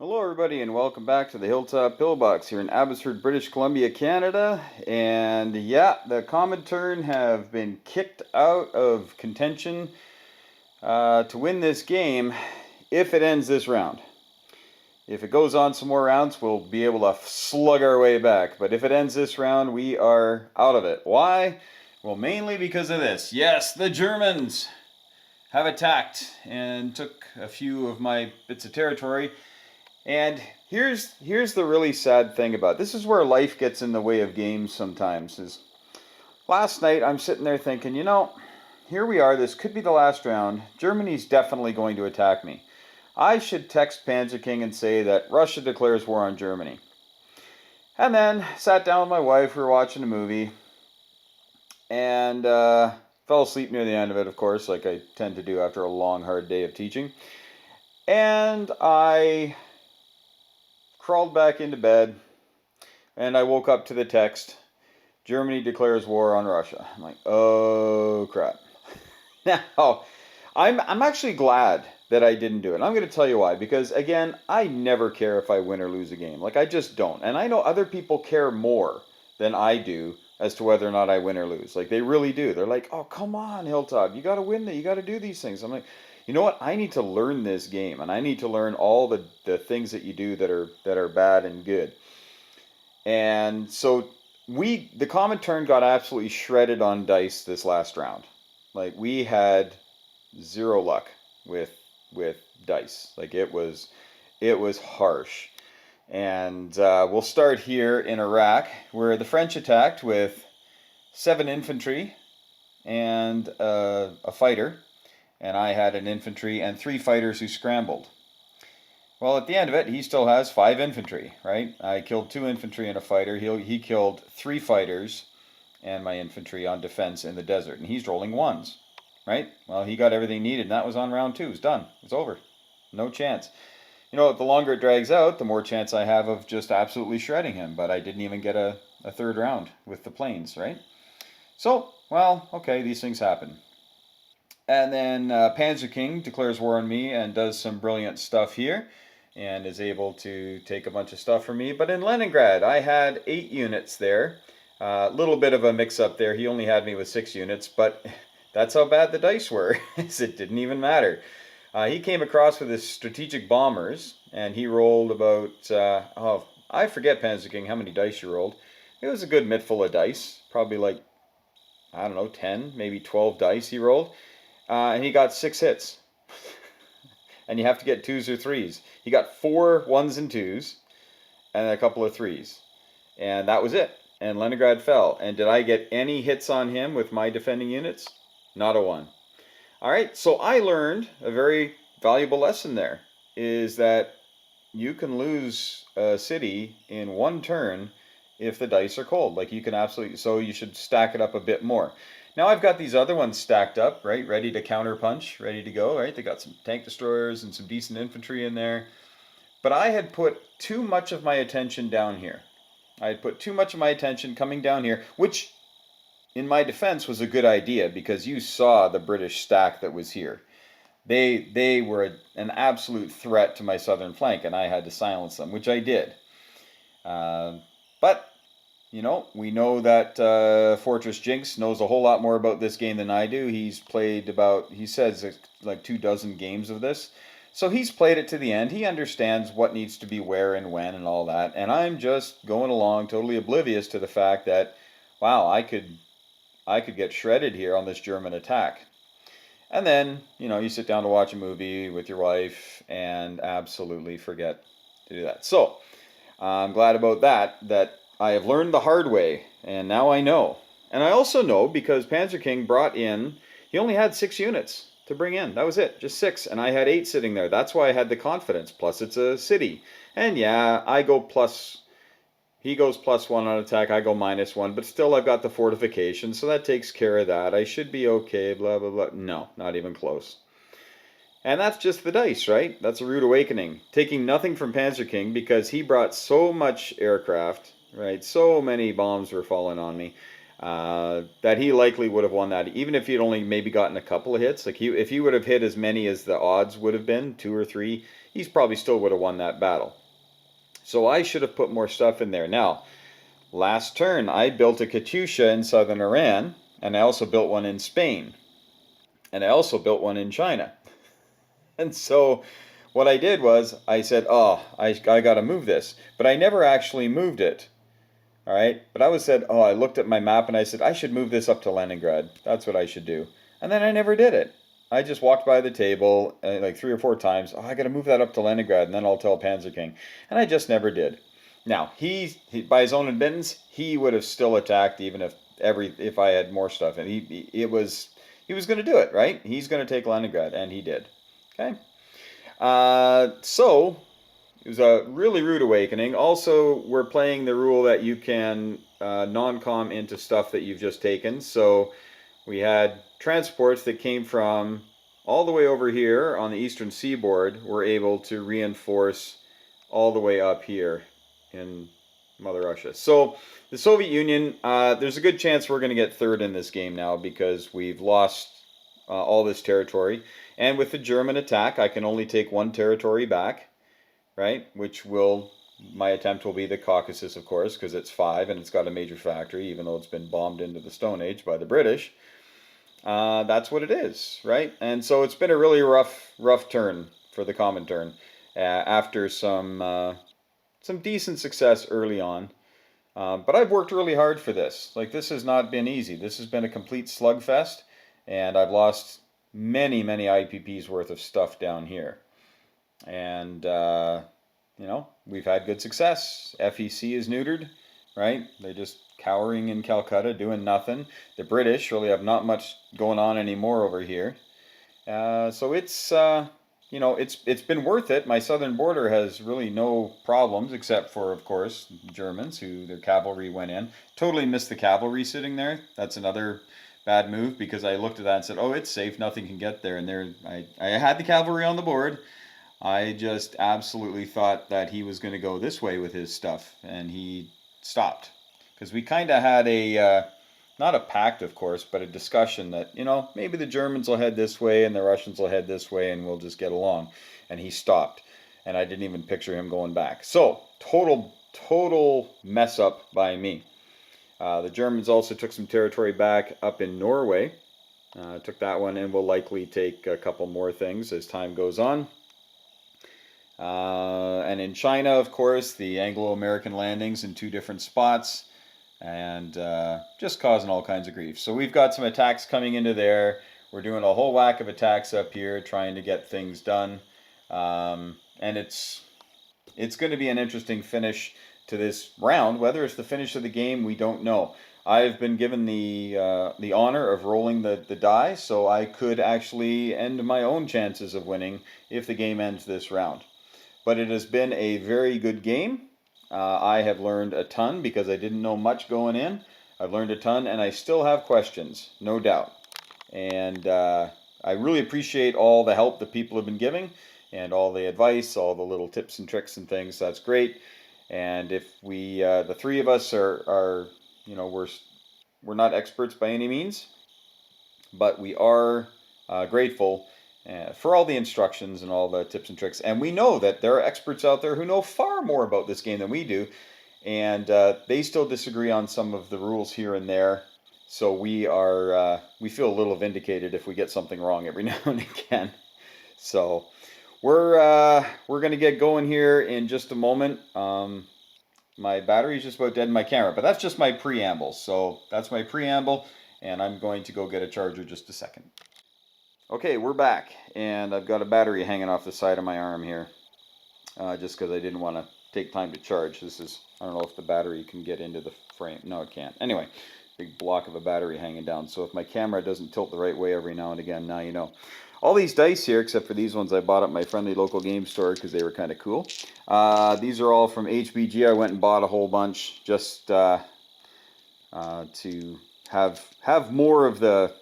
Hello everybody and welcome back to the Hilltop Pillbox here in Abbotsford, British Columbia, Canada. And yeah, the Comintern have been kicked out of contention to win this game if it ends this round. If it goes on some more rounds, we'll be able to slug our way back. But if it ends this round, we are out of it. Why? Well, mainly because of this. Yes, the Germans have attacked and took a few of my bits of territory. And here's the really sad thing about it. This is where life gets in the way of games sometimes. Is last night I'm sitting there thinking, here we are, this could be the last round. Germany's definitely going to attack me. I should text Panzer King and say that Russia declares war on Germany. And then sat down with my wife, we were watching a movie, and fell asleep near the end of it, of course, like I tend to do after a long, hard day of teaching. And I crawled back into bed, and I woke up to the text, Germany declares war on Russia. I'm like, oh crap. Now, I'm actually glad that I didn't do it. I'm going to tell you why. Because again, I never care if I win or lose a game. Like, I just don't. And I know other people care more than I do as to whether or not I win or lose. Like, they really do. They're like, oh, come on, Hilltop. You got to win. You got to do these things. I'm like, you know what? I need to learn this game, and I need to learn all the things that you do that are bad and good. And so the Comintern got absolutely shredded on dice this last round. Like, we had zero luck with dice. Like, it was harsh. And we'll start here in Iraq, where the French attacked with 7 infantry and a fighter. And I had an infantry and 3 fighters who scrambled. Well, at the end of it, he still has 5 infantry, right? I killed 2 infantry and a fighter. He killed 3 fighters and my infantry on defense in the desert. And he's rolling 1s, right? Well, he got everything needed, and that was on round 2. It was done. It's over. No chance. The longer it drags out, the more chance I have of just absolutely shredding him. But I didn't even get a third round with the planes, right? So, well, okay, these things happen. And then Panzer King declares war on me and does some brilliant stuff here and is able to take a bunch of stuff from me. But in Leningrad, I had 8 units there. A little bit of a mix-up there. He only had me with 6 units, but that's how bad the dice were. It didn't even matter. He came across with his strategic bombers, and he rolled about, I forget, Panzer King, how many dice you rolled. It was a good mittful of dice, probably like, I don't know, 10, maybe 12 dice he rolled. And he got 6 hits. And you have to get 2s or 3s. He got 4 1s and 2s, and a couple of 3s. And that was it. And Leningrad fell. And did I get any hits on him with my defending units? Not a 1. All right, so I learned a very valuable lesson there, is that you can lose a city in 1 turn if the dice are cold. Like, you can absolutely, so you should stack it up a bit more. Now I've got these other ones stacked up, right, ready to counterpunch, ready to go, right? They got some tank destroyers and some decent infantry in there. But I had put too much of my attention down here. I had put too much of my attention coming down here, which in my defense was a good idea because you saw the British stack that was here. They were an absolute threat to my southern flank, and I had to silence them, which I did. But we know that Fortress Jinx knows a whole lot more about this game than I do. He's played he says like 24 games of this. So he's played it to the end. He understands what needs to be where and when and all that. And I'm just going along totally oblivious to the fact that, wow, I could get shredded here on this German attack. And then, you sit down to watch a movie with your wife and absolutely forget to do that. So I'm glad about that I have learned the hard way, and now I know. And I also know because Panzer King brought in, he only had 6 units to bring in. That was it, just 6. And I had 8 sitting there. That's why I had the confidence. Plus, it's a city. And yeah, he goes +1 on attack, I go -1. But still, I've got the fortification, so that takes care of that. I should be okay, blah, blah, blah. No, not even close. And that's just the dice, right? That's a rude awakening. Taking nothing from Panzer King because he brought so much aircraft, right? So many bombs were falling on me. that he likely would have won that, even if he'd only maybe gotten a couple of hits. Like if he would have hit as many as the odds would have been, 2 or 3, he's probably still would have won that battle. So I should have put more stuff in there. Now, last turn, I built a Katyusha in southern Iran, and I also built one in Spain, and I also built one in China. And so what I did was I said, oh, I got to move this. But I never actually moved it. All right. But I said, oh, I looked at my map and I said, I should move this up to Leningrad. That's what I should do. And then I never did it. I just walked by the table like 3 or 4 times. Oh, I got to move that up to Leningrad and then I'll tell Panzer King. And I just never did. Now, he by his own admittance, he would have still attacked even if I had more stuff. And he was going to do it, right? He's going to take Leningrad, and he did. Okay. So it was a really rude awakening. Also, we're playing the rule that you can non-com into stuff that you've just taken. So we had transports that came from all the way over here on the eastern seaboard were able to reinforce all the way up here in Mother Russia. So the Soviet Union, there's a good chance we're going to get third in this game now because we've lost all this territory. And with the German attack, I can only take 1 territory back, right? Which my attempt will be the Caucasus, of course, because it's 5 and it's got a major factory, even though it's been bombed into the Stone Age by the British. That's what it is, right? And so it's been a really rough turn for the Comintern after some decent success early on. But I've worked really hard for this. Like, this has not been easy. This has been a complete slugfest, and I've lost many IPPs worth of stuff down here. And, we've had good success. FEC is neutered, right? They're just cowering in Calcutta, doing nothing. The British really have not much going on anymore over here. So it's been worth it. My southern border has really no problems, except for, of course, Germans, who their cavalry went in. Totally missed the cavalry sitting there. That's another bad move, because I looked at that and said, oh, it's safe, nothing can get there. And I had the cavalry on the board. I just absolutely thought that he was going to go this way with his stuff, and he stopped. Because we kind of had not a pact, of course, but a discussion that, maybe the Germans will head this way and the Russians will head this way and we'll just get along. And he stopped. And I didn't even picture him going back. So, total mess up by me. The Germans also took some territory back up in Norway. Took that one, and will likely take a couple more things as time goes on. And in China, of course, the Anglo-American landings in 2 different spots. And just causing all kinds of grief. So we've got some attacks coming into there. We're doing a whole whack of attacks up here, trying to get things done. And it's going to be an interesting finish to this round. Whether it's the finish of the game, we don't know. I've been given the honor of rolling the die, so I could actually end my own chances of winning if the game ends this round. But it has been a very good game. I have learned a ton because I didn't know much going in. I've learned a ton, and I still have questions, no doubt. And I really appreciate all the help that people have been giving, and all the advice, all the little tips and tricks and things. That's great. And if we, the 3 of us are we're not experts by any means, but we are grateful for all the instructions and all the tips and tricks. And we know that there are experts out there who know far more about this game than we do, and they still disagree on some of the rules here and there. So we feel a little vindicated if we get something wrong every now and again. So we're going to get going here in just a moment. My battery is just about dead in my camera, but that's just my preamble. So that's my preamble, and I'm going to go get a charger just a second. Okay, we're back, and I've got a battery hanging off the side of my arm here, just because I didn't want to take time to charge. I don't know if the battery can get into the frame. No, it can't. Anyway, big block of a battery hanging down. So if my camera doesn't tilt the right way every now and again, now you know. All these dice here, except for these ones I bought at my friendly local game store because they were kind of cool. These are all from HBG. I went and bought a whole bunch just to have more of the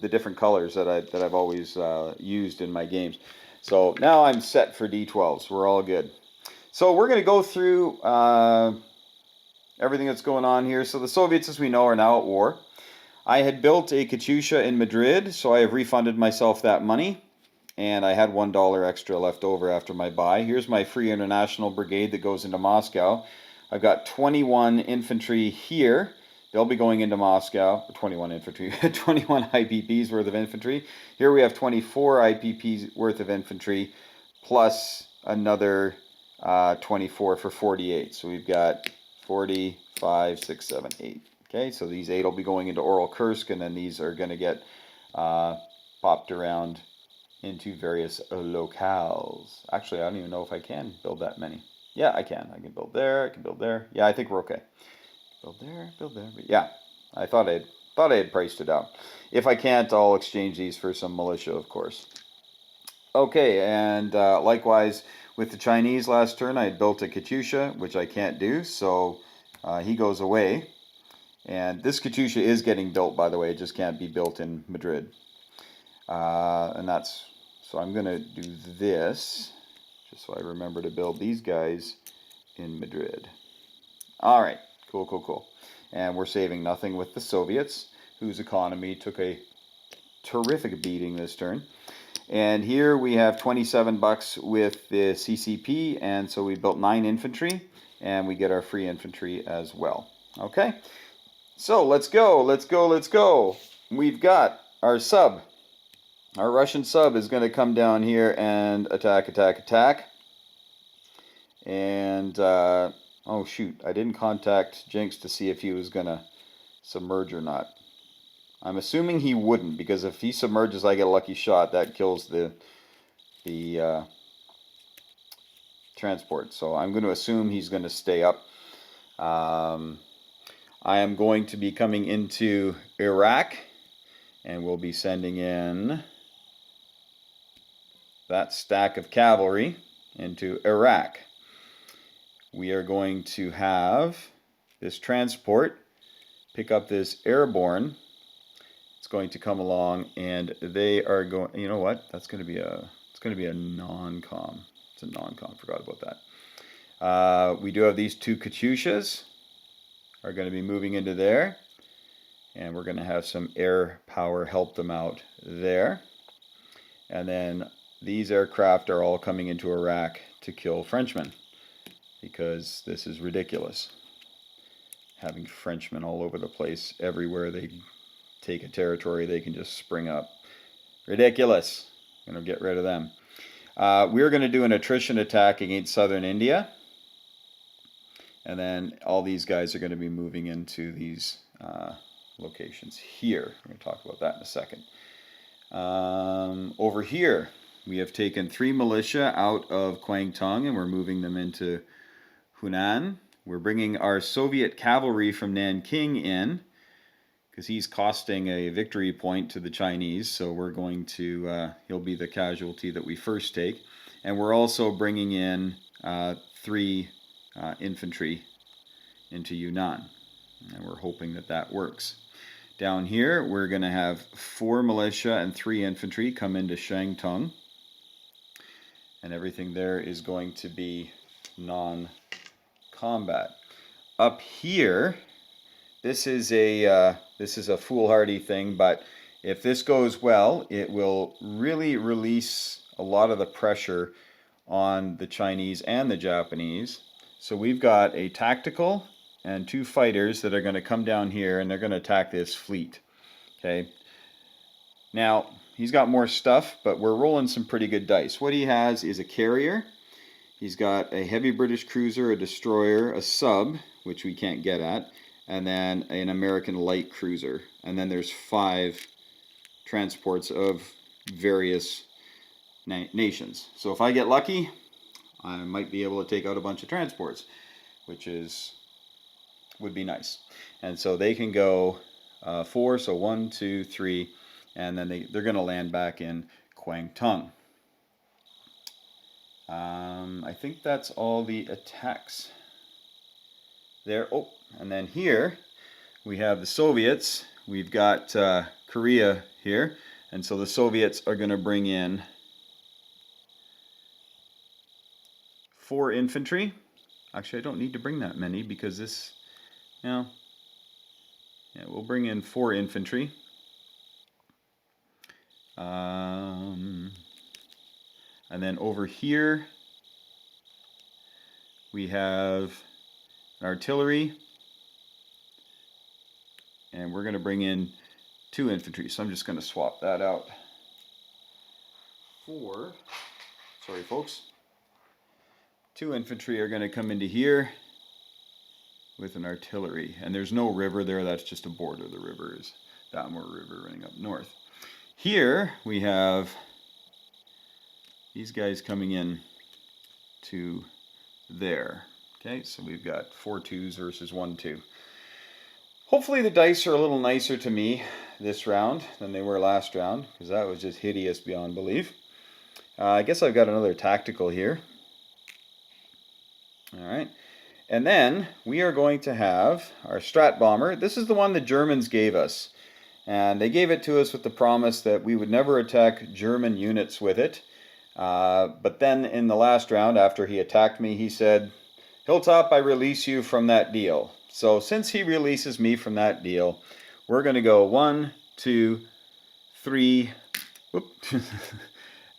different colors that I've always used in my games. So now I'm set for D12s. We're all good. So we're going to go through everything that's going on here. So the Soviets, as we know, are now at war. I had built a Katyusha in Madrid, so I have refunded myself that money. And I had $1 extra left over after my buy. Here's my Free International Brigade that goes into Moscow. I've got 21 infantry here. They'll be going into Moscow. 21 infantry, 21 IPPs worth of infantry. Here we have 24 IPPs worth of infantry, plus another 24 for 48. So we've got 40, 5, 6, 7, 8. Okay, so these 8 will be going into Oral Kursk, and then these are going to get popped around into various locales. Actually, I don't even know if I can build that many. Yeah, I can. I can build there. I can build there. Yeah, I think we're okay. Build there. Build there. But yeah, I thought I had priced it out. If I can't, I'll exchange these for some militia, of course. Okay, and likewise with the Chinese last turn, I had built a Katyusha, which I can't do, so he goes away. And this Katyusha is getting built, by the way. It just can't be built in Madrid. And that's, so I'm going to do this, just so I remember to build these guys in Madrid. All right, cool, cool, cool. And we're saving nothing with the Soviets, whose economy took a terrific beating this turn. And here we have 27 bucks with the CCP, and so we built 9 infantry, and we get our free infantry as well. Okay, so let's go, let's go, let's go. We've got our sub. Our Russian sub is going to come down here and attack, attack, attack. And, oh shoot, I didn't contact Jinx to see if he was going to submerge or not. I'm assuming he wouldn't, because if he submerges, I get a lucky shot. That kills the transport. So I'm going to assume he's going to stay up. I am going to be coming into Iraq, and we'll be sending in that stack of cavalry into Iraq. We are going to have this transport pick up this airborne. It's going to come along, and they are going, you know what, that's going to be a non-com. It's a non-com, forgot about that. We do have these 2 Katyushas are going to be moving into there, and we're going to have some air power help them out there. And then these aircraft are all coming into Iraq to kill Frenchmen, because this is ridiculous. Having Frenchmen all over the place, everywhere they take a territory, they can just spring up. Ridiculous. I'm going to get rid of them. We're going to do an attrition attack against southern India. And then all these guys are going to be moving into these locations here. We're going to talk about that in a second. Over here, we have taken 3 militia out of Kwangtung, and we're moving them into Hunan. We're bringing our Soviet cavalry from Nanking in, because he's costing a victory point to the Chinese, so we're going to, he'll be the casualty that we first take. And we're also bringing in 3 infantry into Yunnan, and we're hoping that that works. Down here, we're going to have 4 militia and 3 infantry come into Shangtung, and everything there is going to be non-combat. Up here, this is a foolhardy thing, but if this goes well, it will really release a lot of the pressure on the Chinese and the Japanese. So we've got a tactical and 2 fighters that are going to come down here, and they're going to attack this fleet. Okay. Now, he's got more stuff, but we're rolling some pretty good dice. What he has is a carrier. He's got a heavy British cruiser, a destroyer, a sub, which we can't get at, and then an American light cruiser. And then there's 5 transports of various nations. So if I get lucky, I might be able to take out a bunch of transports, which would be nice. And so they can go 4, so 1, 2, 3, and then they're going to land back in Kwangtung. I think that's all the attacks there. Oh, and then here we have the Soviets. We've got Korea here, and so the Soviets are going to bring in 4 infantry. Actually, I don't need to bring that many, because Now, yeah, we'll bring in 4 infantry. And then over here, we have an artillery. And we're going to bring in 2 infantry. So I'm just going to swap that out for, sorry folks, 2 infantry are going to come into here with an artillery. And there's no river there, that's just a border. The river is Dalmore River running up north. Here we have these guys coming in to there. Okay, so we've got 4 2s versus 1 2. Hopefully the dice are a little nicer to me this round than they were last round, because that was just hideous beyond belief. I guess I've got another tactical here. Alright, and then we are going to have our Strat Bomber. This is the one the Germans gave us. And they gave it to us with the promise that we would never attack German units with it. But then in the last round, after he attacked me, he said, Hilltop, I release you from that deal. So since he releases me from that deal, we're going to go 1, 2, 3,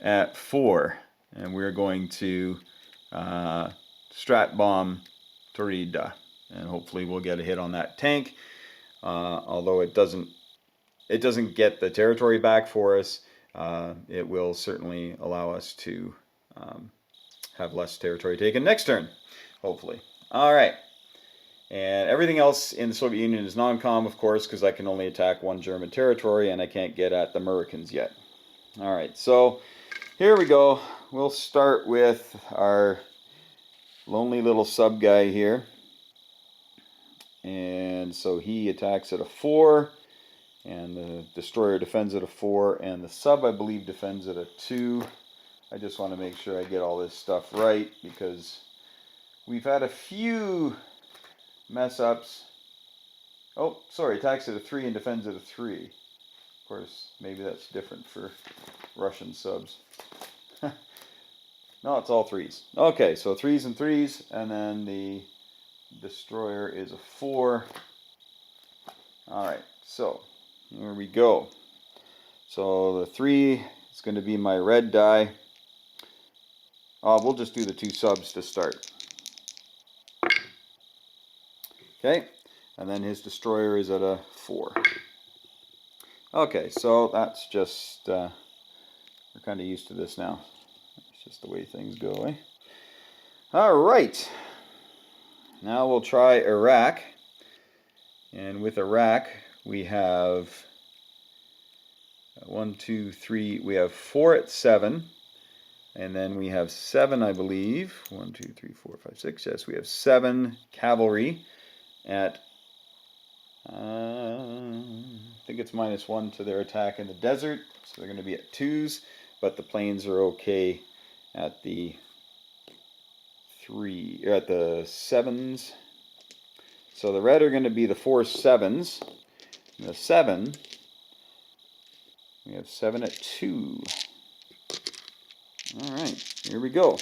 at 4. And we're going to Strat Bomb Torrida. And hopefully we'll get a hit on that tank. Although it doesn't get the territory back for us, it will certainly allow us to have less territory taken next turn, hopefully. All right. And everything else in the Soviet Union is non-com, of course, because I can only attack 1 German territory, and I can't get at the Americans yet. All right, so here we go. We'll start with our lonely little sub guy here. And so he attacks at a 4. And the destroyer defends at a 4, and the sub, I believe, defends at a 2. I just want to make sure I get all this stuff right, because we've had a few mess ups. Oh, sorry, attacks at a 3 and defends at a 3. Of course, maybe that's different for Russian subs. No, it's all 3s. Okay, so 3s and 3s, and then the destroyer is a 4. Alright, so here we go. So the 3 is going to be my red die. We'll just do the 2 subs to start. Okay, and then his destroyer is at a 4. Okay, so that's just, we're kind of used to this now. It's just the way things go, eh? Alright, now we'll try Iraq. And with Iraq, we have 1, 2, 3, we have 4 at 7, and then we have 7, I believe. 1, 2, 3, 4, 5, 6. Yes, we have 7 cavalry at, I think it's -1 to their attack in the desert, so they're going to be at 2s, but the planes are okay at the 3, or at the 7s. So the red are going to be the 4 7s. And the 7, we have 7 at 2. Alright, here we go.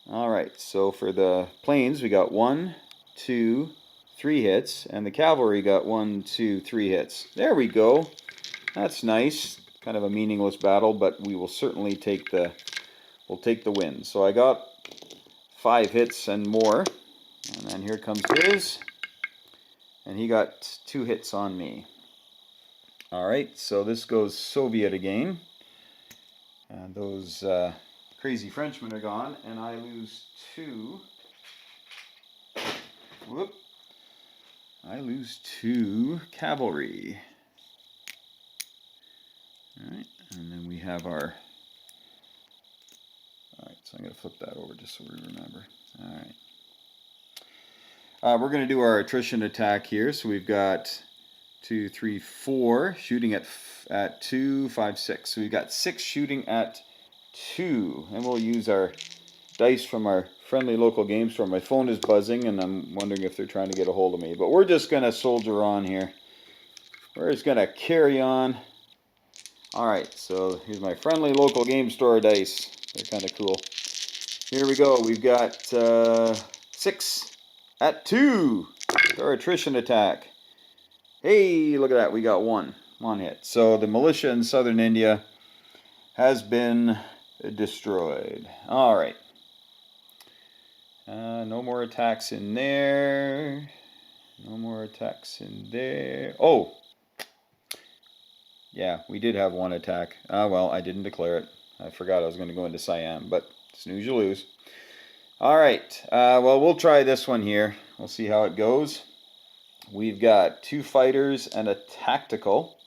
Alright, so for the planes, we got 1, 2, 3 hits, and the cavalry got 1, 2, 3 hits. There we go. That's nice. Kind of a meaningless battle, but we will certainly take the win. So I got 5 hits and more. And then here comes his, and he got 2 hits on me. Alright, so this goes Soviet again. And those crazy Frenchmen are gone, and I lose 2. Whoop. I lose 2 cavalry. Alright, and then we have our... Alright, so I'm going to flip that over just so we remember. Alright. We're going to do our attrition attack here. So we've got 2, 3, 4 shooting at 2, 5, 6. So we've got 6 shooting at 2. And we'll use our dice from our friendly local game store. My phone is buzzing, and I'm wondering if they're trying to get a hold of me. But we're just going to soldier on here. We're just going to carry on. Alright, so here's my friendly local game store dice. They're kind of cool. Here we go. We've got 6 at 2. Our attrition attack. Hey, look at that. We got one hit. So the militia in southern India has been destroyed. All right. No more attacks in there. No more attacks in there. Oh. Yeah, we did have one attack. Well, I didn't declare it. I forgot I was going to go into Siam, but snooze you lose. All right. Well, we'll try this one here. We'll see how it goes. We've got 2 fighters and a tactical.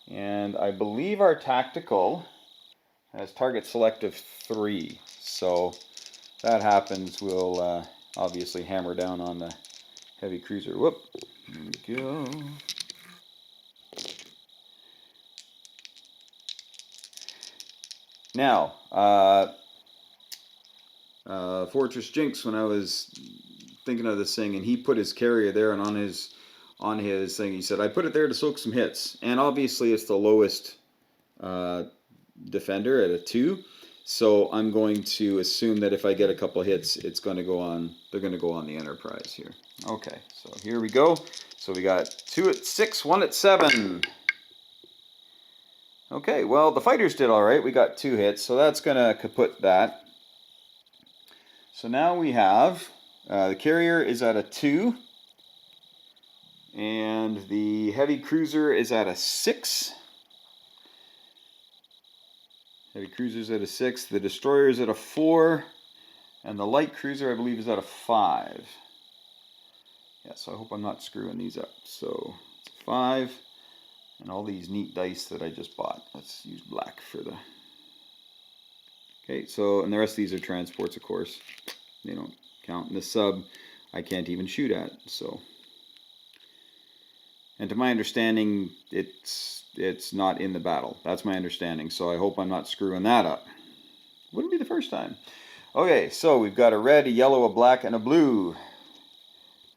And I believe our tactical has target select of 3. So if that happens, we'll obviously hammer down on the heavy cruiser. Whoop. There we go. Now, Fortress Jinx, when I was thinking of this thing, and he put his carrier there, and on his thing, he said, I put it there to soak some hits. And obviously it's the lowest defender at a 2. So I'm going to assume that if I get a couple hits, it's going to go on, they're going to go on the Enterprise here. Okay, so here we go. So we got 2 at 6, 1 at 7. Okay, well, the fighters did all right. We got 2 hits, so that's going to kaput that. So now we have, the carrier is at a 2, and the heavy cruiser is at a 6. Heavy cruiser's at a 6, the destroyer is at a 4, and the light cruiser, I believe, is at a 5. Yeah, so I hope I'm not screwing these up. So, it's a 5. And all these neat dice that I just bought. Let's use black for the... Okay, so, and the rest of these are transports, of course. They don't count. And the sub, I can't even shoot at, so... And to my understanding, it's not in the battle. That's my understanding, so I hope I'm not screwing that up. Wouldn't be the first time. Okay, so we've got a red, a yellow, a black, and a blue.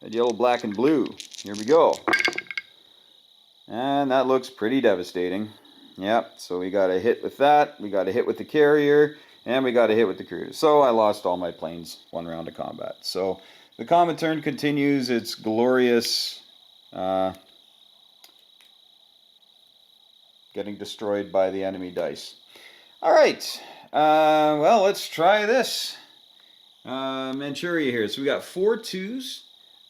Red, yellow, black, and blue. Here we go. And that looks pretty devastating. Yep, so we got a hit with that, we got a hit with the carrier, and we got a hit with the cruiser. So I lost all my planes 1 round of combat. So the Comintern continues its glorious getting destroyed by the enemy dice. Alright, well, let's try this. Manchuria here. So we got 4 2s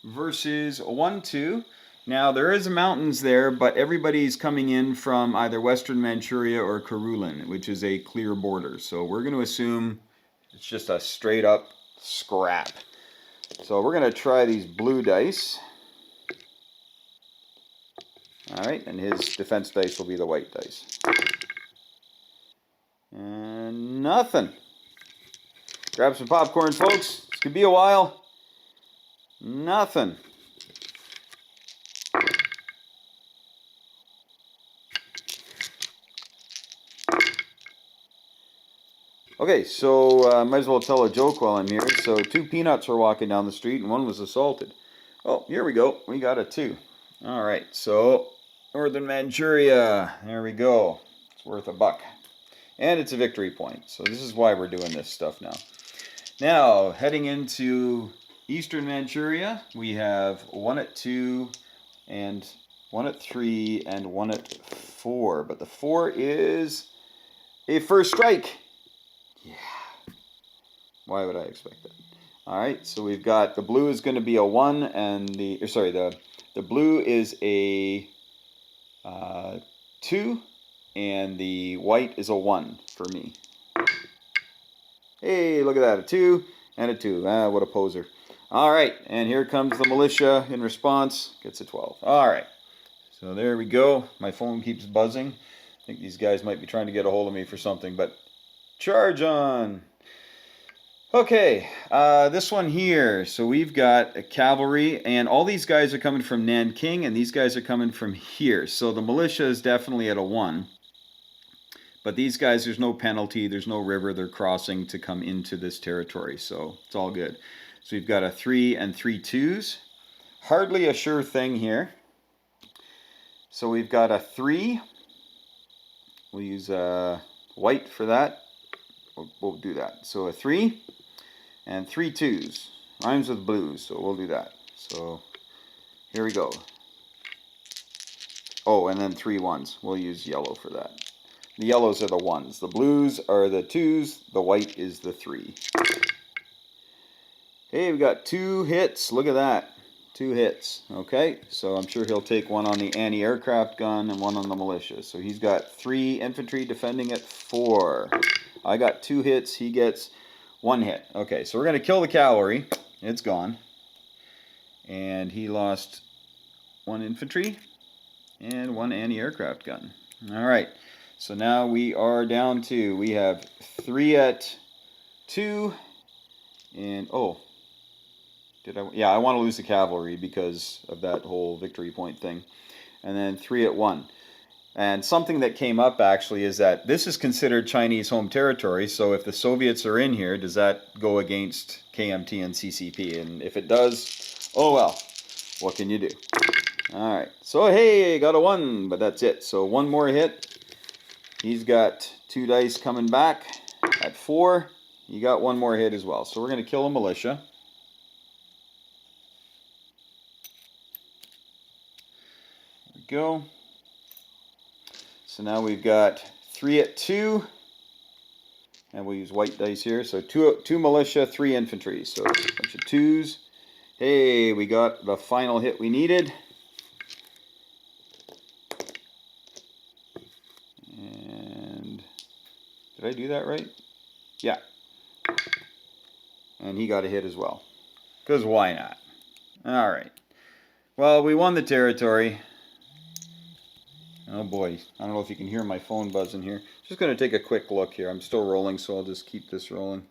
versus 1 2. Now, there is mountains there, but everybody's coming in from either Western Manchuria or Karulin, which is a clear border. So we're going to assume it's just a straight up scrap. So we're going to try these blue dice. Alright, and his defense dice will be the white dice. And nothing. Grab some popcorn, folks. This could be a while. Nothing. Okay, so might as well tell a joke while I'm here. So 2 peanuts were walking down the street and one was assaulted. Oh, here we go. We got a 2. All right, so Northern Manchuria. There we go. It's worth $1. And it's a victory point. So this is why we're doing this stuff now. Now, heading into Eastern Manchuria, we have 1 at 2 and 1 at 3 and 1 at 4. But the 4 is a first strike. Yeah. Why would I expect that? All right, so we've got the blue is going to be a 1, and the blue is a 2, and the white is a 1 for me. Hey, look at that, a 2 and a 2. What a poser. All right, and here comes the militia in response. Gets a 12. All right, so there we go. My phone keeps buzzing. I think these guys might be trying to get a hold of me for something, but charge on. Okay, this one here. So we've got a cavalry, and all these guys are coming from Nanking, and these guys are coming from here. So the militia is definitely at a 1. But these guys, there's no penalty, there's no river they're crossing to come into this territory, so it's all good. So we've got a 3 and 3 2s. Hardly a sure thing here. So we've got a 3. We'll use white for that. We'll do that. So a 3 and 3 2s. Rhymes with blues, so we'll do that. So here we go. Oh, and then 3 ones. We'll use yellow for that. The yellows are the 1s. The blues are the 2s. The white is the 3. Hey, we got 2 hits. Look at that. 2 hits. Okay, so I'm sure he'll take 1 on the anti-aircraft gun and 1 on the militia. So he's got 3 infantry defending at 4. I got 2 hits. He gets 1 hit. Okay, so we're going to kill the cavalry. It's gone. And he lost 1 infantry and 1 anti-aircraft gun. All right, so now we are down to, we have 3 at 2. And, oh, yeah, I want to lose the cavalry because of that whole victory point thing. And then 3 at 1. And something that came up actually is that this is considered Chinese home territory. So if the Soviets are in here, does that go against KMT and CCP? And if it does, oh well, what can you do? All right, so hey, got a 1, but that's it. So 1 more hit. He's got 2 dice coming back at 4. You got 1 more hit as well. So we're going to kill a militia. There we go. So now we've got 3 at 2. And we'll use white dice here. So 2 militia, 3 infantry. So a bunch of 2s. Hey, we got the final hit we needed. And did I do that right? Yeah. And he got a hit as well. Because why not? All right. Well, we won the territory. Oh boy, I don't know if you can hear my phone buzzing here. Just going to take a quick look here. I'm still rolling, so I'll just keep this rolling.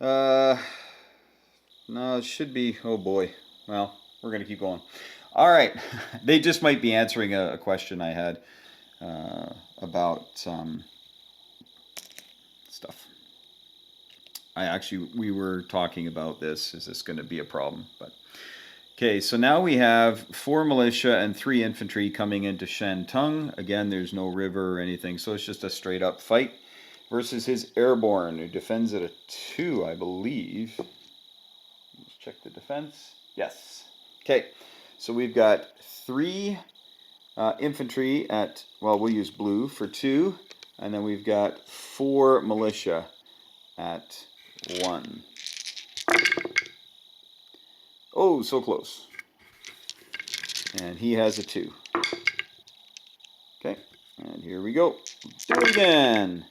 No, it should be, oh boy. Well, we're going to keep going. All right, they just might be answering a question I had about stuff. We were talking about this. Is this going to be a problem? But okay, so now we have 4 militia and 3 infantry coming into Shantung. Again, there's no river or anything, so it's just a straight up fight versus his airborne, who defends at a 2, I believe. Let's check the defense. Yes. Okay, so we've got 3 infantry at, well, we'll use blue for 2, and then we've got 4 militia at 1. Oh, so close. And he has a 2. Okay, and here we go. Do it again.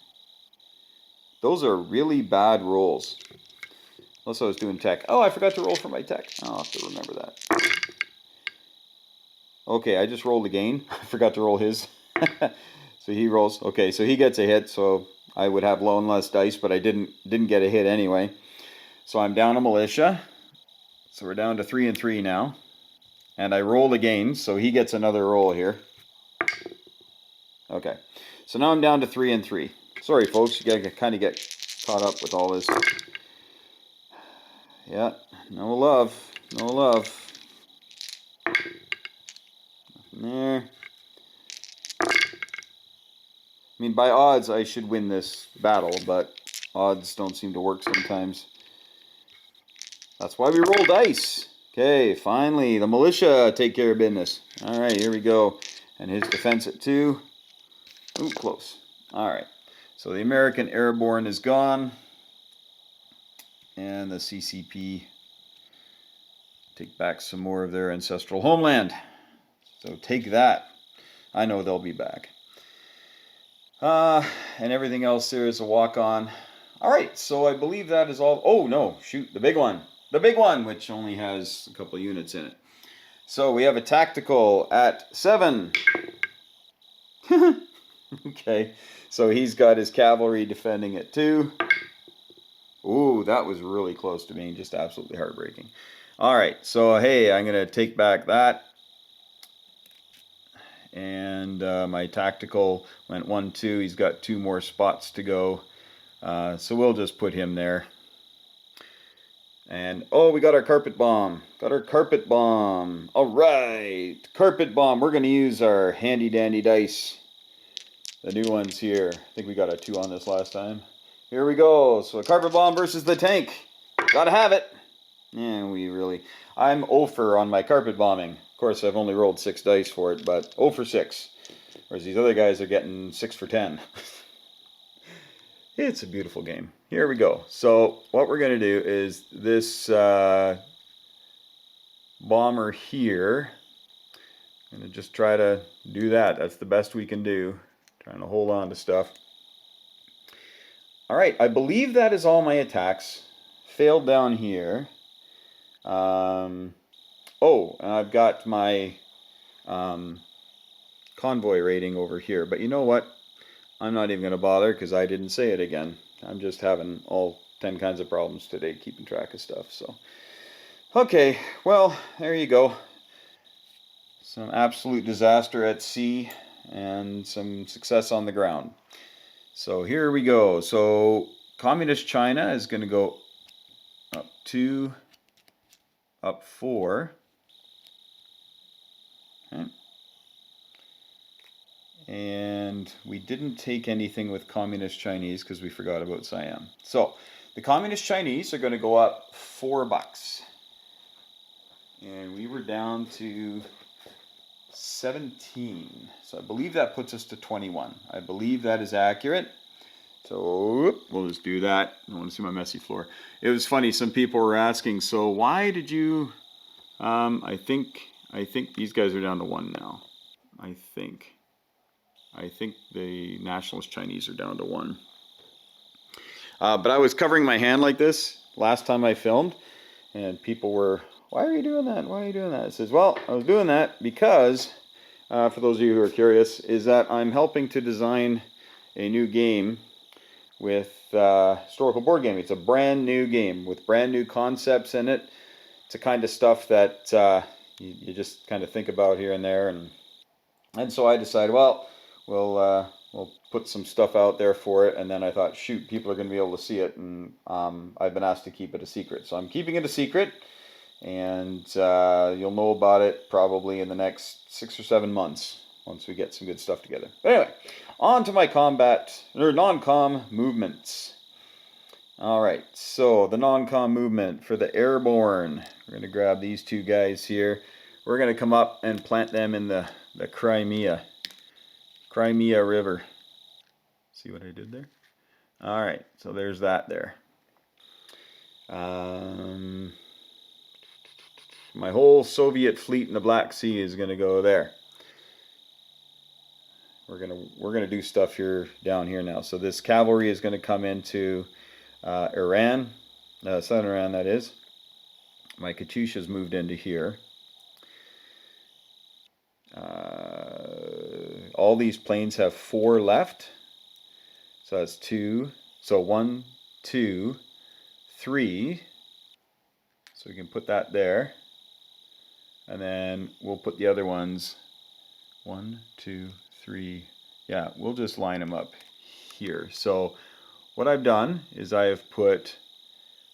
Those are really bad rolls. Unless I was doing tech. Oh, I forgot to roll for my tech. I'll have to remember that. Okay, I just rolled again. I forgot to roll his. So he rolls. Okay, so he gets a hit, so I would have low and less dice, but I didn't get a hit anyway. So I'm down a militia. So we're down to 3 and 3 now. And I rolled again, so he gets another roll here. Okay. So now I'm down to 3 and 3. Sorry, folks, you gotta kind of get caught up with all this. Yeah, no love. No love. Nothing there. I mean, by odds, I should win this battle, but odds don't seem to work sometimes. That's why we roll dice. Okay, finally, the militia take care of business. All right, here we go. And his defense at 2. Ooh, close. All right, so the American Airborne is gone. And the CCP take back some more of their ancestral homeland. So take that. I know they'll be back. And everything else there is a walk-on. All right, so I believe that is all. Oh, no, shoot, the big one. The big one, which only has a couple of units in it. So we have a tactical at 7. Okay, so he's got his cavalry defending at 2. Ooh, that was really close to being just absolutely heartbreaking. All right, so hey, I'm going to take back that. And my tactical went 1, 2. He's got 2 more spots to go. So we'll just put him there. And, oh, we got our carpet bomb. Got our carpet bomb. All right, carpet bomb. We're going to use our handy dandy dice. The new ones here. I think we got a 2 on this last time. Here we go. So a carpet bomb versus the tank. Gotta have it. I'm 0 for on my carpet bombing. Of course, I've only rolled 6 dice for it, but 0 for 6. Whereas these other guys are getting 6 for 10. It's a beautiful game. Here we go. So what we're going to do is this bomber here. I'm going to just try to do that. That's the best we can do. Trying to hold on to stuff. Alright, I believe that is all my attacks. Failed down here. Oh, and I've got my convoy rating over here. But you know what? I'm not even going to bother because I didn't say it again. I'm just having all 10 kinds of problems today keeping track of stuff. So, okay, well, there you go. Some absolute disaster at sea and some success on the ground. So here we go. So Communist China is going to go up 2, up 4. Okay. And we didn't take anything with Communist Chinese because we forgot about Siam. So the Communist Chinese are going to go up $4. And we were down to 17. So I believe that puts us to 21. I believe that is accurate. So we'll just do that. I want to see my messy floor. It was funny. Some people were asking, so why did you... I think these guys are down to 1 now. I think the Nationalist Chinese are down to 1. But I was covering my hand like this last time I filmed, and people were, why are you doing that? Why are you doing that? I says, well, I was doing that because, for those of you who are curious, is that I'm helping to design a new game with historical board game. It's a brand new game with brand new concepts in it. It's the kind of stuff that you just kind of think about here and there, and so I decided, well, we'll put some stuff out there for it, and then I thought, shoot, people are going to be able to see it, and I've been asked to keep it a secret. So I'm keeping it a secret, and you'll know about it probably in the next 6 or 7 months once we get some good stuff together. But anyway, on to my non-com movements. Alright, so the non-com movement for the airborne. We're going to grab these 2 guys here. We're going to come up and plant them in the Crimea River. See what I did there? Alright, so there's that there. My whole Soviet fleet in the Black Sea is going to go there. We're gonna do stuff here down here now. So this cavalry is going to come into Iran, southern Iran, that is. My Katyusha's moved into here. All these planes have 4 left. So that's 2. So 1, 2, 3. So we can put that there. And then we'll put the other ones 1, 2, 3. Yeah, we'll just line them up here. So what I've done is I have put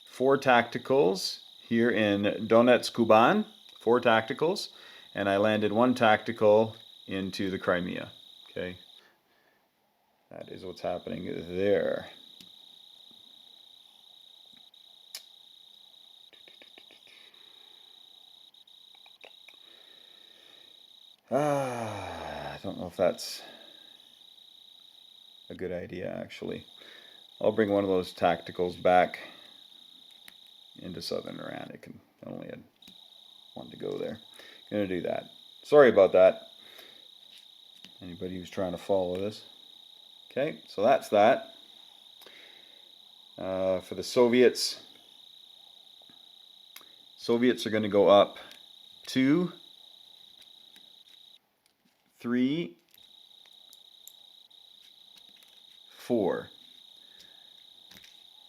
4 tacticals here in Donetsk, Kuban, 4 tacticals, and I landed 1 tactical into the Crimea. Okay, that is what's happening there. I don't know if that's a good idea, actually. I'll bring one of those tacticals back into southern Iran. It can only had 1 to go there. Gonna do that. Sorry about that. Anybody who's trying to follow this. Okay, so that's that. For the Soviets are going to go up 2, 3, 4.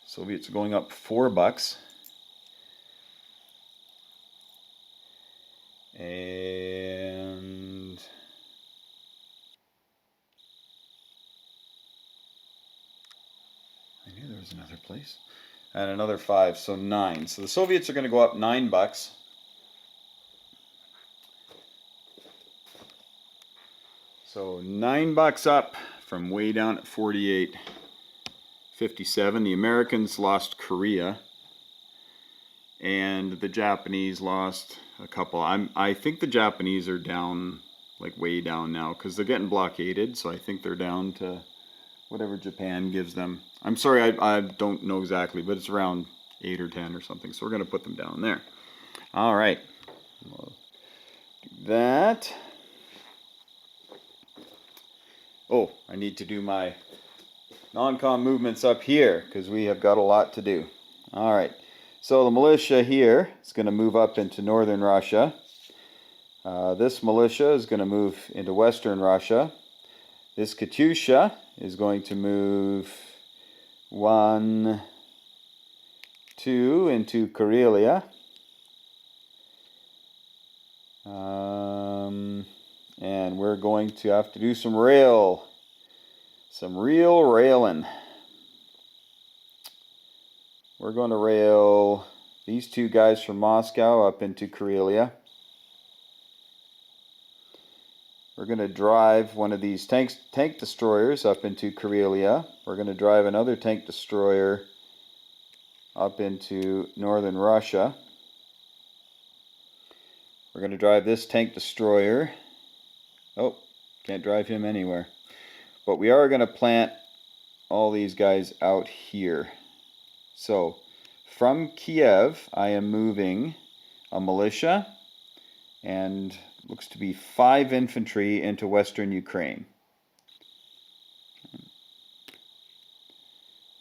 Soviets are going up $4. And I knew there was another place. And another 5, so 9. So the Soviets are going to go up $9. So $9 up from way down at 48.57. The Americans lost Korea. and the Japanese lost a couple. I think the Japanese are down, like way down now, because they're getting blockaded. So I think they're down to whatever Japan gives them. I'm sorry, I don't know exactly, but it's around 8 or 10 or something. So we're going to put them down there. All right. We'll do that. Oh, I need to do my non-com movements up here because we have got a lot to do. All right. So the militia here is going to move up into northern Russia. This militia is going to move into western Russia. This Katyusha is going to move 1, 2 into Karelia. And we're going to have to do some real railing. We're going to rail these two guys from Moscow up into Karelia. We're going to drive one of these tank destroyers up into Karelia. We're going to drive another tank destroyer up into northern Russia. We're going to drive this tank destroyer. Oh, can't drive him anywhere. But we are going to plant all these guys out here. So, from Kiev, I am moving a militia and looks to be 5 infantry into western Ukraine.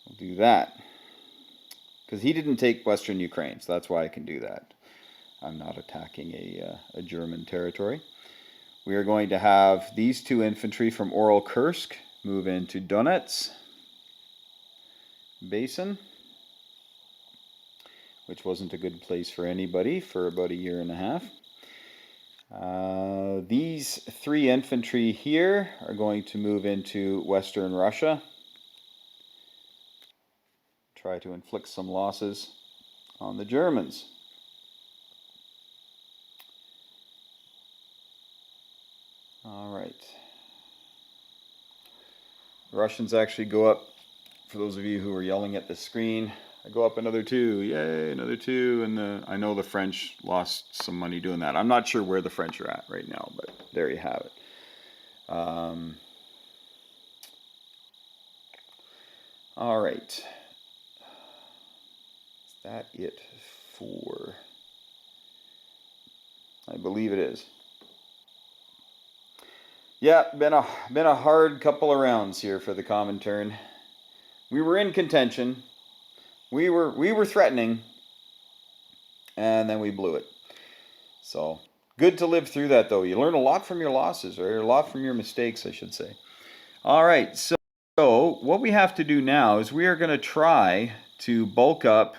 We'll do that. Because he didn't take western Ukraine, so that's why I can do that. I'm not attacking a German territory. We are going to have these 2 infantry from Oral Kursk move into Donetsk Basin, which wasn't a good place for anybody for about a year and a half. These 3 infantry here are going to move into western Russia. Try to inflict some losses on the Germans. All right. The Russians actually go up, for those of you who are yelling at the screen, I go up another 2, yay, another 2, and I know the French lost some money doing that. I'm not sure where the French are at right now, but there you have it. All right. Is that it for? I believe it is. Yeah, been a hard couple of rounds here for the Comintern. We were in contention. We were threatening, and then we blew it. So good to live through that, though. You learn a lot from your losses, or a lot from your mistakes, I should say. All right, so what we have to do now is we are going to try to bulk up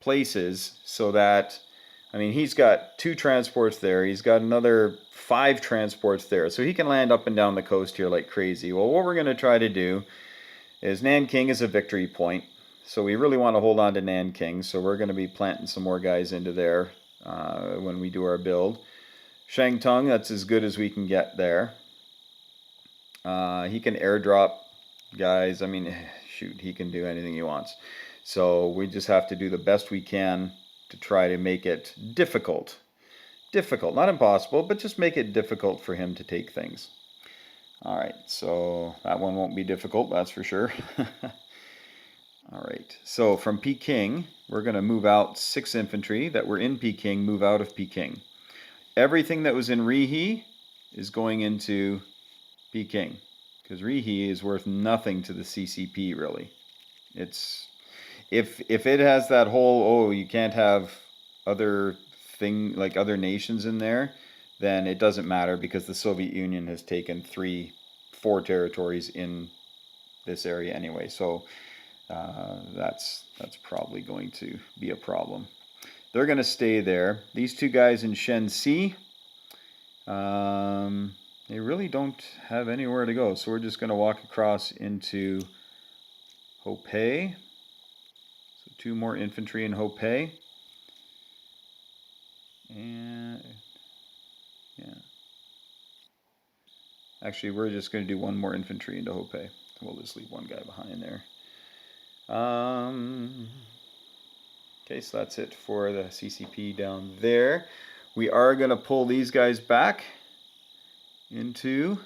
places so that, I mean, he's got 2 transports there. He's got another 5 transports there. So he can land up and down the coast here like crazy. Well, what we're going to try to do is Nanking is a victory point. So we really want to hold on to Nanking. So we're going to be planting some more guys into there when we do our build. Shangtung, that's as good as we can get there. He can airdrop guys. I mean, shoot, he can do anything he wants. So we just have to do the best we can to try to make it difficult. Difficult, not impossible, but just make it difficult for him to take things. All right, so that one won't be difficult, that's for sure. All right, so from Peking, we're going to move out 6 infantry that were in Peking, move out of Peking. Everything that was in Rihi is going into Peking, because Rihi is worth nothing to the CCP, really. It's if it has that whole, you can't have other nations in there, then it doesn't matter because the Soviet Union has taken 4 territories in this area anyway. So that's probably going to be a problem. They're going to stay there. These 2 guys in Shenxi, they really don't have anywhere to go. So we're just going to walk across into Hopei. So 2 more infantry in Hopei. And yeah. Actually, we're just going to do 1 more infantry into Hopei. We'll just leave 1 guy behind there. Okay, so that's it for the CCP down there. We are going to pull these guys back into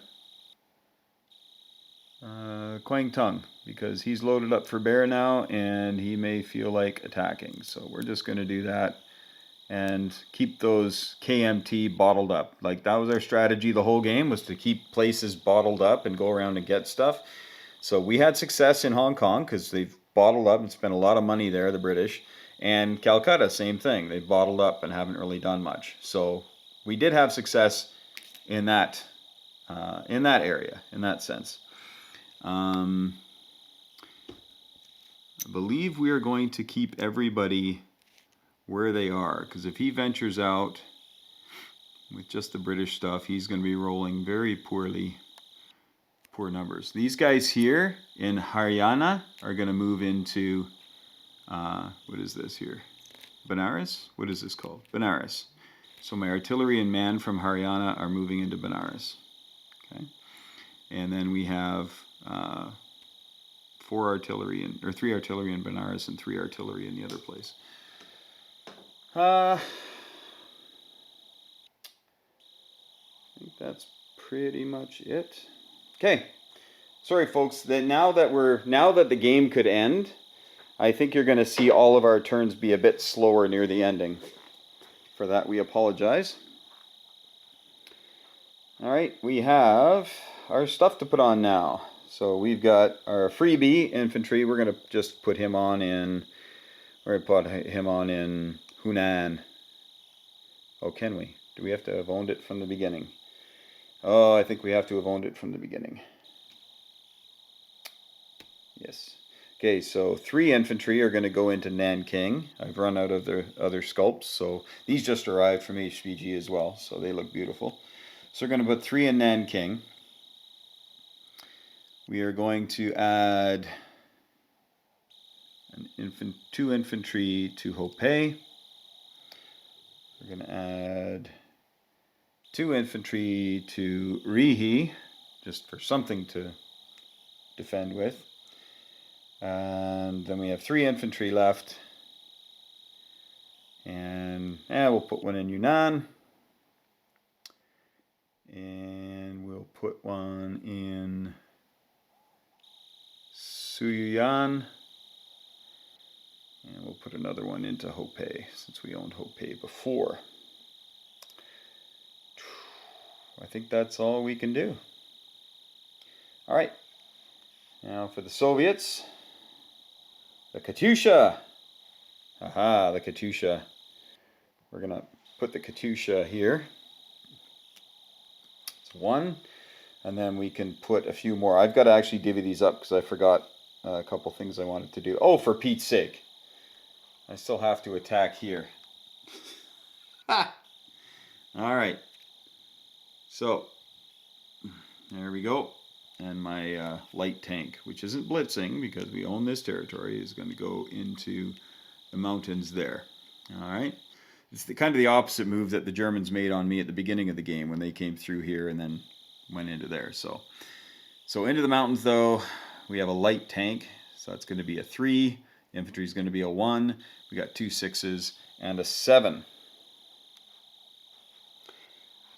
Kwangtung because he's loaded up for bear now and he may feel like attacking. So we're just going to do that and keep those KMT bottled up. Like that was our strategy the whole game, was to keep places bottled up and go around and get stuff. So we had success in Hong Kong because they've bottled up and spent a lot of money there, the British. And Calcutta, same thing. They've bottled up and haven't really done much. So we did have success in that area, in that sense. I believe we are going to keep everybody where they are, because if he ventures out with just the British stuff, he's going to be rolling very poor numbers. These guys here in Haryana are going to move into what is this here? Benares? What is this called? Benares. So my artillery and man from Haryana are moving into Benares. Okay, and then we have 3 artillery in Benares and 3 artillery in the other place. I think that's pretty much it. Okay, sorry folks. That now that the game could end, I think you're going to see all of our turns be a bit slower near the ending. For that, we apologize. All right, we have our stuff to put on now. So we've got our freebie infantry. We're going to just put him on in. We're going to put him on in Hunan. Oh, can we? Do we have to have owned it from the beginning? Oh, I think we have to have owned it from the beginning. Yes. Okay, so 3 infantry are going to go into Nanking. I've run out of the other sculpts, so these just arrived from HBG as well, so they look beautiful. So we're going to put 3 in Nanking. We are going to add 2 infantry to Hopei. We're going to add 2 infantry to Rihi, just for something to defend with. And then we have 3 infantry left. And we'll put 1 in Yunnan. And we'll put 1 in Suyuyan. And we'll put another one into Hopei, since we owned Hopei before. I think that's all we can do. All right. Now for the Soviets. The Katyusha. Aha, the Katyusha. We're going to put the Katyusha here. It's 1. And then we can put a few more. I've got to actually divvy these up because I forgot a couple things I wanted to do. Oh, for Pete's sake. I still have to attack here. Ha! All right. So, there we go. And my light tank, which isn't blitzing because we own this territory, is going to go into the mountains there. All right. It's kind of the opposite move that the Germans made on me at the beginning of the game when they came through here and then went into there. So into the mountains, though, we have a light tank. So that's going to be a 3. Infantry is going to be a 1. We got 2 6s and a 7.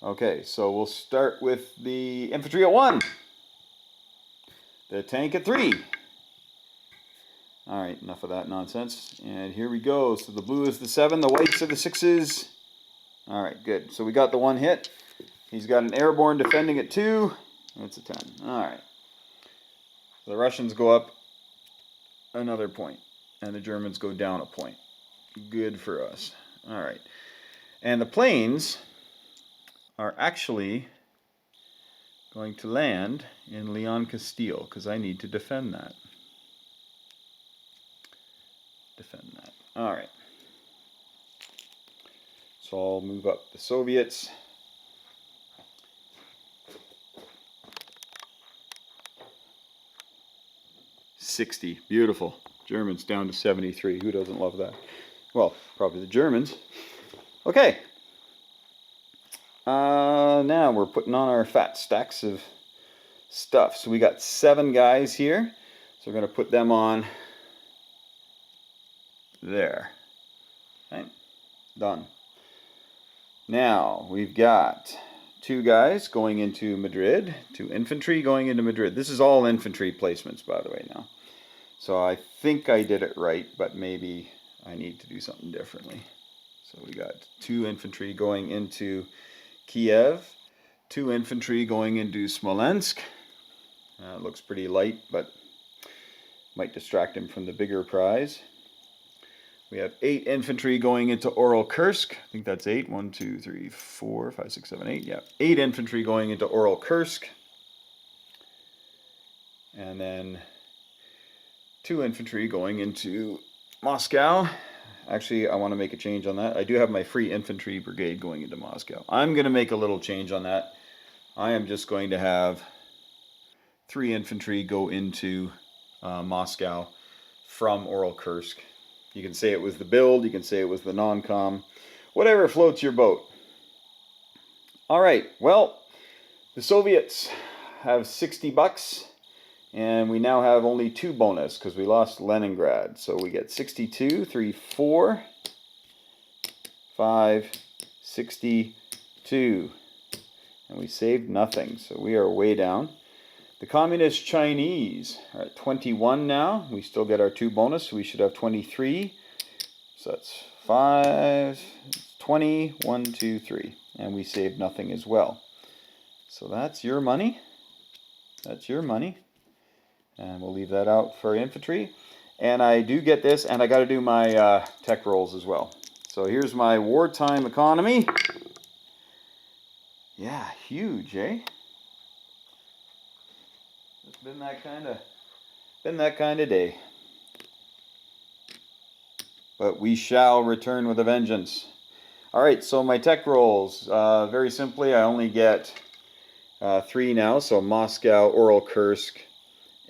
Okay, so we'll start with the infantry at 1. The tank at 3. All right, enough of that nonsense. And here we go. So the blue is the 7, the whites are the 6s. All right, good. So we got the 1 hit. He's got an airborne defending at 2. That's a 10. All right. The Russians go up another point, and the Germans go down a point. Good for us. All right. And the planes are actually going to land in Leon Castile because I need to defend that. All right. So I'll move up the Soviets. $60. Beautiful. Germans down to 73. Who doesn't love that? Well, probably the Germans. Okay. Now we're putting on our fat stacks of stuff. So we got 7 guys here. So we're going to put them on there. Done. Now, we've got 2 guys going into Madrid, 2 infantry going into Madrid. This is all infantry placements, by the way, now. So I think I did it right, but maybe I need to do something differently. So we got 2 infantry going into Kiev, 2 infantry going into Smolensk. It looks pretty light, but might distract him from the bigger prize. We have 8 infantry going into Oral-Kursk. I think that's 8. 1, 2, 3, 4, 5, 6, 7, 8. Yeah, 8 infantry going into Oral-Kursk. And then 2 infantry going into Moscow. Actually, I want to make a change on that. I do have my free infantry brigade going into Moscow. I'm going to make a little change on that. I am just going to have 3 infantry go into Moscow from Oral-Kursk. You can say it was the build, you can say it was the non-com, whatever floats your boat. All right, well, the Soviets have 60 bucks, and we now have only 2 bonus because we lost Leningrad. So we get 62, 3, 4, 5, 62. And we saved nothing, so we are way down. The Communist Chinese are at 21 now. We still get our 2 bonus, so we should have 23. So that's 5, 20, 1, 2, 3. And we saved nothing as well. So that's your money. That's your money. And we'll leave that out for infantry. And I do get this, and I got to do my tech rolls as well. So here's my wartime economy. Yeah, huge, eh? It's been that kind of day. But we shall return with a vengeance. All right, so my tech rolls. Very simply, I only get 3 now. So Moscow, Oral-Kursk,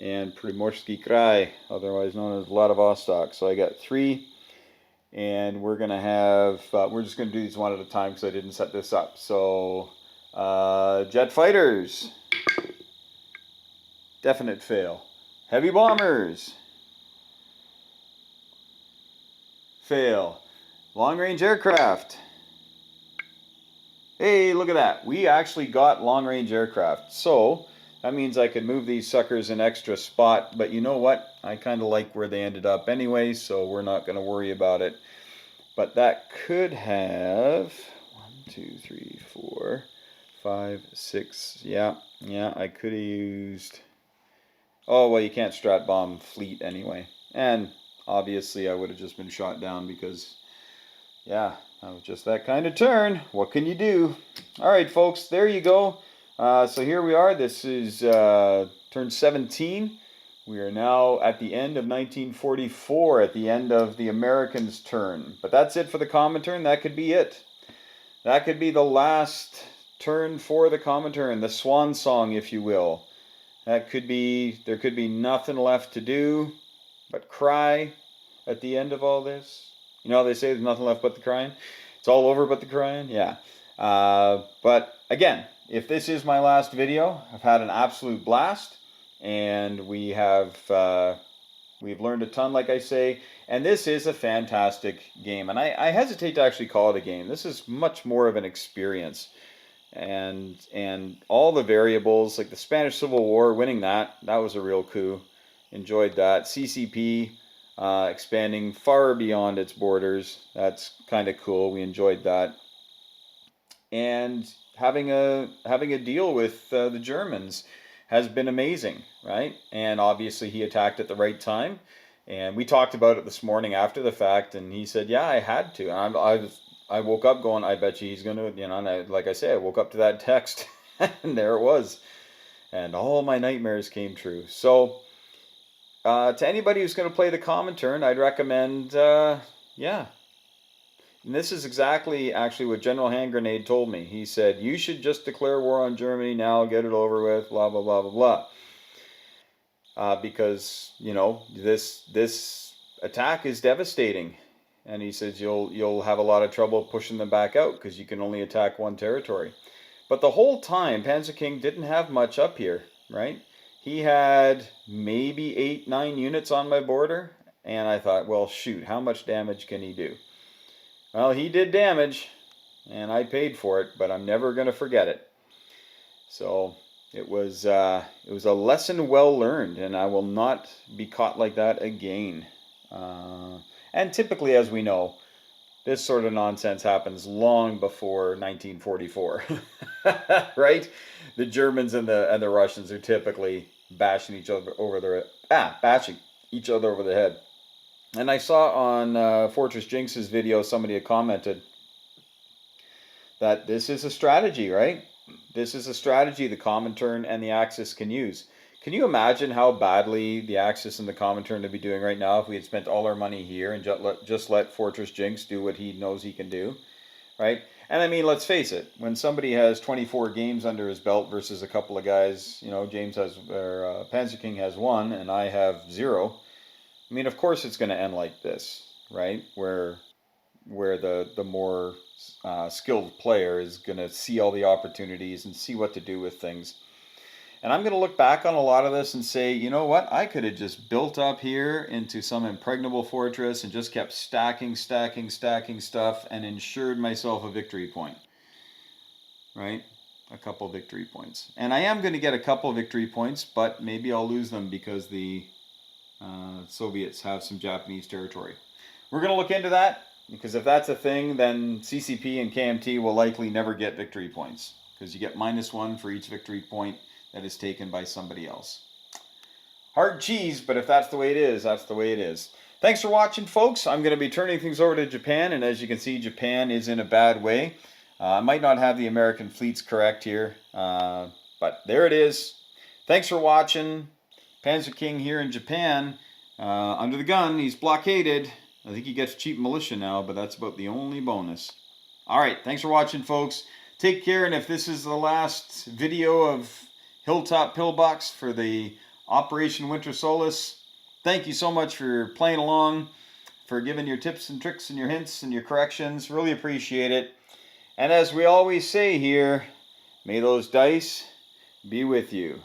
and Primorsky Krai, otherwise known as Vladivostok. So I got 3, and we're gonna have. We're just gonna do these one at a time because I didn't set this up. So jet fighters. Definite fail. Heavy bombers. Fail. Long-range aircraft. Hey, look at that. We actually got long-range aircraft. So that means I could move these suckers an extra spot. But you know what? I kind of like where they ended up anyway, so we're not going to worry about it. But that could have 1, 2, 3, 4, 5, 6. Yeah, I could have used. Oh, well, you can't strat bomb fleet anyway. And obviously I would have just been shot down because, yeah, that was just that kind of turn. What can you do? All right, folks, there you go. So here we are. This is turn 17. We are now at the end of 1944, at the end of the Americans' turn. But that's it for the Comintern. That could be it. That could be the last turn for the Comintern, the swan song, if you will. That could be, there could be nothing left to do but cry at the end of all this. You know how they say there's nothing left but the crying? It's all over but the crying? Yeah. But again, if this is my last video, I've had an absolute blast. And we have, we've learned a ton, like I say. And this is a fantastic game. And I hesitate to actually call it a game. This is much more of an experience. And all the variables, like the Spanish Civil War, winning that was a real coup. Enjoyed that. CCP expanding far beyond its borders. That's kind of cool. We enjoyed that. And having a deal with the Germans has been amazing, right? And obviously he attacked at the right time. And we talked about it this morning after the fact, and he said, yeah, I had to. And I woke up going, I bet you he's going to, you know, and like I say, I woke up to that text, and there it was. And all my nightmares came true. So, to anybody who's going to play the Comintern, I'd recommend, yeah. And this is exactly actually what General Hand Grenade told me. He said, you should just declare war on Germany now, get it over with, blah, blah, blah, blah, blah. Because, you know, this attack is devastating. And he says you'll have a lot of trouble pushing them back out because you can only attack one territory. But the whole time, Panzer King didn't have much up here, right? He had maybe 8, 9 units on my border. And I thought, well, shoot, how much damage can he do? Well, he did damage, and I paid for it, but I'm never going to forget it. So it was a lesson well learned, and I will not be caught like that again. And typically, as we know, this sort of nonsense happens long before 1944, right? The Germans and the Russians are typically bashing each other over the head. And I saw on Fortress Jinx's video, somebody had commented that this is a strategy, right? This is a strategy the Comintern and the Axis can use. Can you imagine how badly the Axis and the Comintern would be doing right now if we had spent all our money here and just let Fortress Jinx do what he knows he can do, right? And I mean, let's face it, when somebody has 24 games under his belt versus a couple of guys, you know, Panzer King has 1 and I have 0. I mean, of course it's going to end like this, right? Where the more skilled player is going to see all the opportunities and see what to do with things. And I'm going to look back on a lot of this and say, you know what? I could have just built up here into some impregnable fortress and just kept stacking stuff and ensured myself a victory point, right? A couple victory points. And I am going to get a couple victory points, but maybe I'll lose them because the Soviets have some Japanese territory. We're going to look into that, because if that's a thing, then CCP and KMT will likely never get victory points, because you get -1 for each victory point that is taken by somebody else. Hard cheese, but if that's the way it is, that's the way it is. Thanks for watching, folks. I'm going to be turning things over to Japan, and as you can see, Japan is in a bad way. I might not have the American fleets correct here, but there it is. Thanks for watching. Panzer King here in Japan, under the gun. He's blockaded. I think he gets cheap militia now, but that's about the only bonus. All right, thanks for watching, folks. Take care, and if this is the last video of Hilltop Pillbox for the Operation Winter Solace, thank you so much for playing along, for giving your tips and tricks and your hints and your corrections. Really appreciate it. And as we always say here, may those dice be with you.